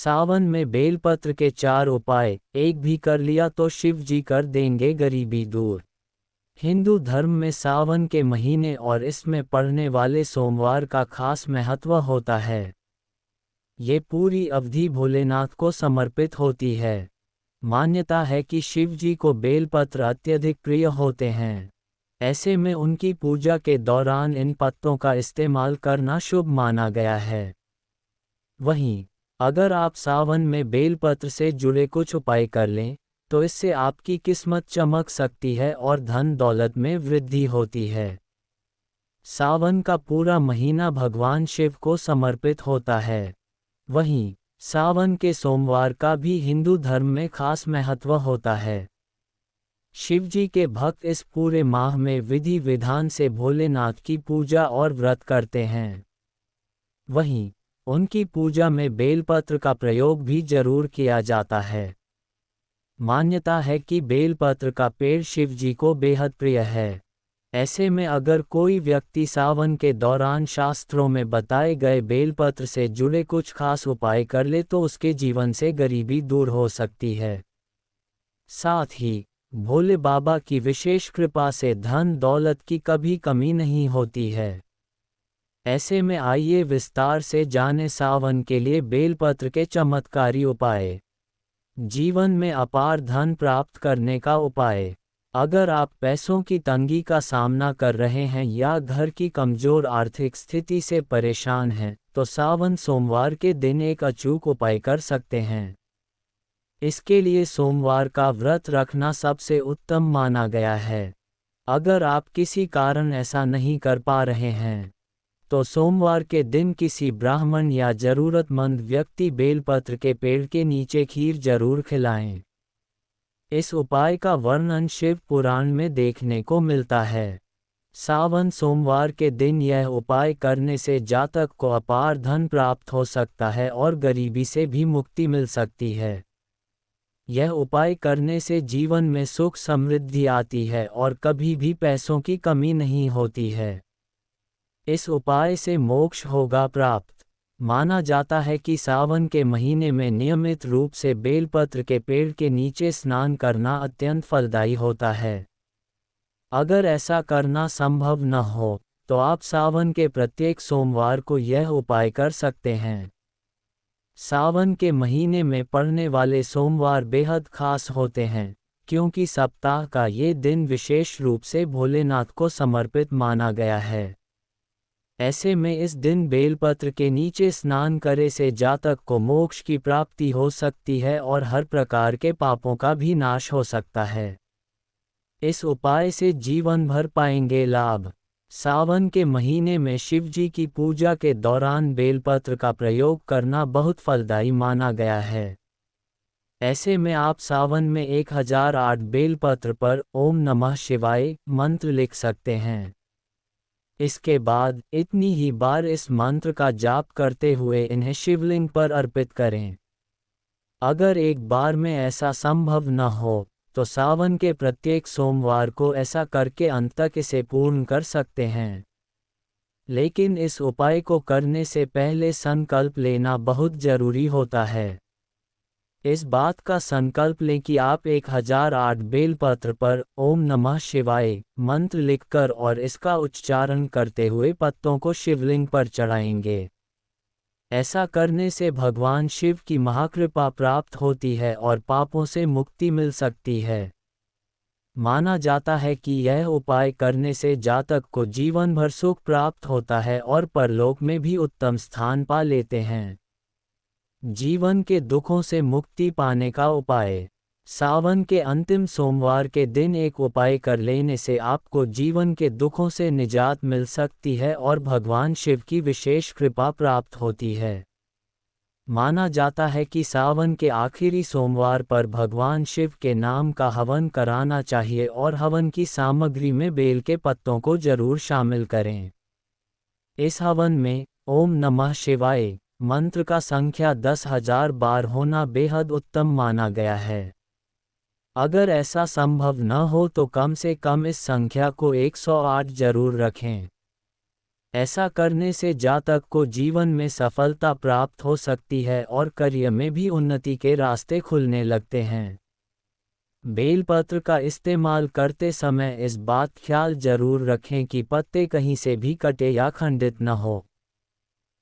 सावन में बेलपत्र के 4 उपाय, एक भी कर लिया तो शिव जी कर देंगे गरीबी दूर। हिंदू धर्म में सावन के महीने और इसमें पड़ने वाले सोमवार का खास महत्व होता है। ये पूरी अवधि भोलेनाथ को समर्पित होती है। मान्यता है कि शिव जी को बेलपत्र अत्यधिक प्रिय होते हैं। ऐसे में उनकी पूजा के दौरान इन पत्तों का इस्तेमाल करना शुभ माना गया है। वहीं अगर आप सावन में बेलपत्र से जुड़े कुछ उपाय कर लें, तो इससे आपकी किस्मत चमक सकती है और धन दौलत में वृद्धि होती है। सावन का पूरा महीना भगवान शिव को समर्पित होता है। वहीं सावन के सोमवार का भी हिंदू धर्म में खास महत्व होता है। शिवजी के भक्त इस पूरे माह में विधि विधान से भोलेनाथ की पूजा और व्रत करते हैं। वहीं उनकी पूजा में बेलपत्र का प्रयोग भी जरूर किया जाता है। मान्यता है कि बेलपत्र का पेड़ शिवजी को बेहद प्रिय है। ऐसे में अगर कोई व्यक्ति सावन के दौरान शास्त्रों में बताए गए बेलपत्र से जुड़े कुछ खास उपाय कर ले तो उसके जीवन से गरीबी दूर हो सकती है। साथ ही भोले बाबा की विशेष कृपा से धन दौलत की कभी कमी नहीं होती है। ऐसे में आइए विस्तार से जानें सावन के लिए बेलपत्र के चमत्कारी उपाय। जीवन में अपार धन प्राप्त करने का उपाय। अगर आप पैसों की तंगी का सामना कर रहे हैं या घर की कमजोर आर्थिक स्थिति से परेशान हैं, तो सावन सोमवार के दिन एक अचूक उपाय कर सकते हैं। इसके लिए सोमवार का व्रत रखना सबसे उत्तम माना गया है। अगर आप किसी कारण ऐसा नहीं कर पा रहे हैं, तो सोमवार के दिन किसी ब्राह्मण या जरूरतमंद व्यक्ति बेलपत्र के पेड़ के नीचे खीर जरूर खिलाएं। इस उपाय का वर्णन शिव पुराण में देखने को मिलता है। सावन सोमवार के दिन यह उपाय करने से जातक को अपार धन प्राप्त हो सकता है और गरीबी से भी मुक्ति मिल सकती है। यह उपाय करने से जीवन में सुख समृद्धि आती है और कभी भी पैसों की कमी नहीं होती है। इस उपाय से मोक्ष होगा प्राप्त। माना जाता है कि सावन के महीने में नियमित रूप से बेलपत्र के पेड़ के नीचे स्नान करना अत्यंत फलदायी होता है। अगर ऐसा करना संभव न हो, तो आप सावन के प्रत्येक सोमवार को यह उपाय कर सकते हैं। सावन के महीने में पड़ने वाले सोमवार बेहद खास होते हैं, क्योंकि सप्ताह का ये दिन विशेष रूप से भोलेनाथ को समर्पित माना गया है। ऐसे में इस दिन बेलपत्र के नीचे स्नान करे से जातक को मोक्ष की प्राप्ति हो सकती है और हर प्रकार के पापों का भी नाश हो सकता है। इस उपाय से जीवन भर पाएंगे लाभ। सावन के महीने में शिवजी की पूजा के दौरान बेलपत्र का प्रयोग करना बहुत फलदायी माना गया है। ऐसे में आप सावन में 1008 बेलपत्र पर ओम नमः शिवाय मंत्र लिख सकते हैं। इसके बाद इतनी ही बार इस मंत्र का जाप करते हुए इन्हें शिवलिंग पर अर्पित करें। अगर एक बार में ऐसा संभव न हो, तो सावन के प्रत्येक सोमवार को ऐसा करके अंत तक इसे पूर्ण कर सकते हैं। लेकिन इस उपाय को करने से पहले संकल्प लेना बहुत जरूरी होता है। इस बात का संकल्प लें कि आप 1008 बेलपत्र पर ओम नमः शिवाय मंत्र लिखकर और इसका उच्चारण करते हुए पत्तों को शिवलिंग पर चढ़ाएंगे। ऐसा करने से भगवान शिव की महाकृपा प्राप्त होती है और पापों से मुक्ति मिल सकती है। माना जाता है कि यह उपाय करने से जातक को जीवन भर सुख प्राप्त होता है और परलोक में भी उत्तम स्थान पा लेते हैं। जीवन के दुखों से मुक्ति पाने का उपाय। सावन के अंतिम सोमवार के दिन एक उपाय कर लेने से आपको जीवन के दुखों से निजात मिल सकती है और भगवान शिव की विशेष कृपा प्राप्त होती है। माना जाता है कि सावन के आखिरी सोमवार पर भगवान शिव के नाम का हवन कराना चाहिए और हवन की सामग्री में बेल के पत्तों को जरूर शामिल करें। इस हवन में ओम नमः शिवाय मंत्र का संख्या 10,000 बार होना बेहद उत्तम माना गया है। अगर ऐसा संभव न हो तो कम से कम इस संख्या को 108 जरूर रखें। ऐसा करने से जातक को जीवन में सफलता प्राप्त हो सकती है और करियर में भी उन्नति के रास्ते खुलने लगते हैं। बेलपत्र का इस्तेमाल करते समय इस बात ख्याल जरूर रखें कि पत्ते कहीं से भी कटे या खंडित न हो।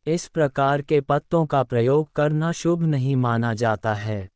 इस प्रकार के पत्तों का प्रयोग करना शुभ नहीं माना जाता है।